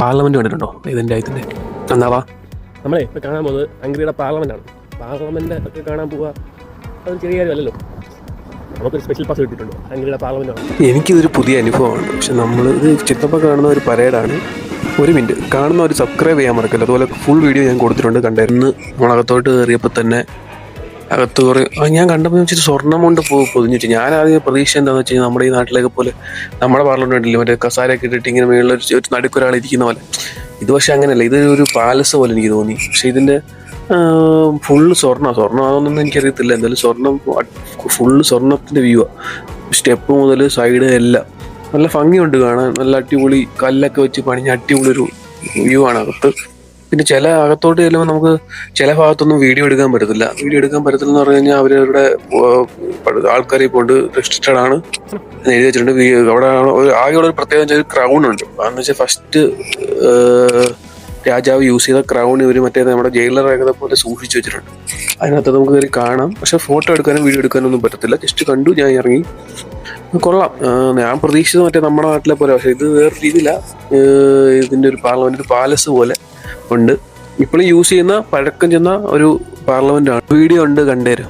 Parliament കണ്ടിട്ടുണ്ടോ ഇതിൻ്റെ ആയതിൻ്റെ എന്നാവാ നമ്മളെ ഇപ്പോൾ കാണാൻ പോകുന്നത് ഹംഗറിയുടെ പാർലമെൻറ്റാണ്. പാർലമെൻറ്റ് ഒക്കെ കാണാൻ പോവുക അതൊരു ചെറിയ കാര്യമല്ലല്ലോ. നമുക്കൊരു സ്പെഷ്യൽ പാസ് കിട്ടിയിട്ടുണ്ട് ഹംഗറിയുടെ പാർലമെൻറ്റാണ്. എനിക്കിതൊരു പുതിയ അനുഭവമാണ്. പക്ഷെ നമ്മൾ ഇത് ചിത്രപ്പോൾ കാണുന്ന ഒരു പരേഡാണ്. ഒരു മിനിറ്റ് കാണുന്ന ഒരു സബ്സ്ക്രൈബ് ചെയ്യാൻ മറക്കില്ല. അതുപോലെ ഫുൾ വീഡിയോ ഞാൻ കൊടുത്തിട്ടുണ്ട്. കണ്ടായിരുന്നു. നമ്മളകത്തോട്ട് കയറിയപ്പോൾ തന്നെ അകത്ത് കുറേ ഞാൻ കണ്ടപ്പോൾ വെച്ചിട്ട് സ്വർണ്ണം കൊണ്ട് പൊതിഞ്ഞിട്ട് ഞാൻ ആദ്യം പ്രതീക്ഷ എന്താണെന്ന് വെച്ച് കഴിഞ്ഞാൽ നമ്മുടെ ഈ നാട്ടിലേക്ക് പോലെ നമ്മുടെ പാർലമെൻറ്റ് ഉണ്ടല്ലോ മറ്റേ കസാരയൊക്കെ ഇട്ടിട്ട് ഇങ്ങനെ മേളിൽ ഒരു നടുക്കൊരാൾ ഇരിക്കുന്ന പോലെ. ഇത് പക്ഷേ അങ്ങനെയല്ല. ഇത് ഒരു പാലസ് പോലെ എനിക്ക് തോന്നി. പക്ഷേ ഇതിൻ്റെ ഫുള്ള് സ്വർണ്ണം അതൊന്നും എനിക്കറിയത്തില്ല. എന്തായാലും ഫുള്ള് സ്വർണ്ണത്തിൻ്റെ വ്യൂ ആണ്. സ്റ്റെപ്പ് മുതൽ സൈഡ് എല്ലാം നല്ല ഭംഗിയുണ്ട് കാണാൻ. നല്ല അടിപൊളി കല്ലൊക്കെ വെച്ച് പണിഞ്ഞ അടിപൊളി ഒരു വ്യൂ ആണ് അകത്ത്. പിന്നെ ചില അകത്തോട്ട് ചെല്ലുമ്പോൾ നമുക്ക് ചില ഭാഗത്തൊന്നും വീഡിയോ എടുക്കാൻ പറ്റത്തില്ല എന്ന് പറഞ്ഞു കഴിഞ്ഞാൽ അവരവരുടെ ആൾക്കാരെ കൊണ്ട് റെസ്ട്രിക്റ്റഡ് ആണ് എന്ന് എഴുതി വെച്ചിട്ടുണ്ട്. അവിടെ ആകെയുള്ള ഒരു പ്രത്യേകം ഒരു ക്രൗൺ ഉണ്ട്. അതെന്ന് വെച്ചാൽ ഫസ്റ്റ് രാജാവ് യൂസ് ചെയ്ത ക്രൗൺ ഇവർ മറ്റേ നമ്മുടെ ജയിലറൊക്കെ പോലെ സൂക്ഷിച്ചു വെച്ചിട്ടുണ്ട്. അതിനകത്ത് നമുക്ക് കയറി കാണാം. പക്ഷെ ഫോട്ടോ എടുക്കാനും വീഡിയോ എടുക്കാനും ഒന്നും പറ്റത്തില്ല. ജസ്റ്റ് കണ്ടു, ഞാൻ ഇറങ്ങി. കൊള്ളാം. ഞാൻ പ്രതീക്ഷിച്ചത് മറ്റേ നമ്മുടെ നാട്ടിലെ പോലെ. പക്ഷെ ഇത് വേറെ രീതിയിലാണ്. ഇതിൻ്റെ ഒരു പാർലമെന്റ് ഒരു പാലസ് പോലെ ഉണ്ട്. ഇപ്പോഴും യൂസ് ചെയ്യുന്ന പഴക്കം ചെന്ന ഒരു പാർലമെന്റ് ആണ്. വീഡിയോ ഉണ്ട്, കണ്ടുതരും.